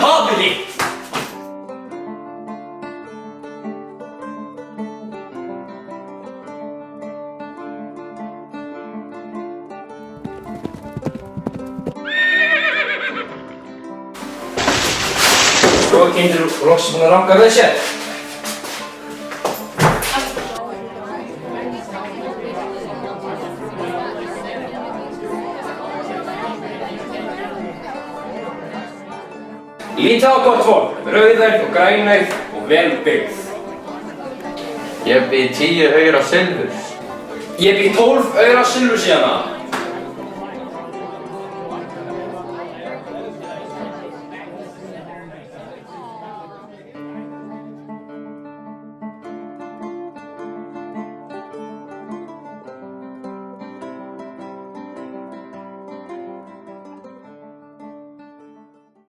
hafið þitt! Svo er kindur loksins búin að ranka við sér. Lítið á gott fólk, rauðært og grænært og vel byggð. Ég bý 10 aura silfurs. Ég bý 12 aura silfursíðana.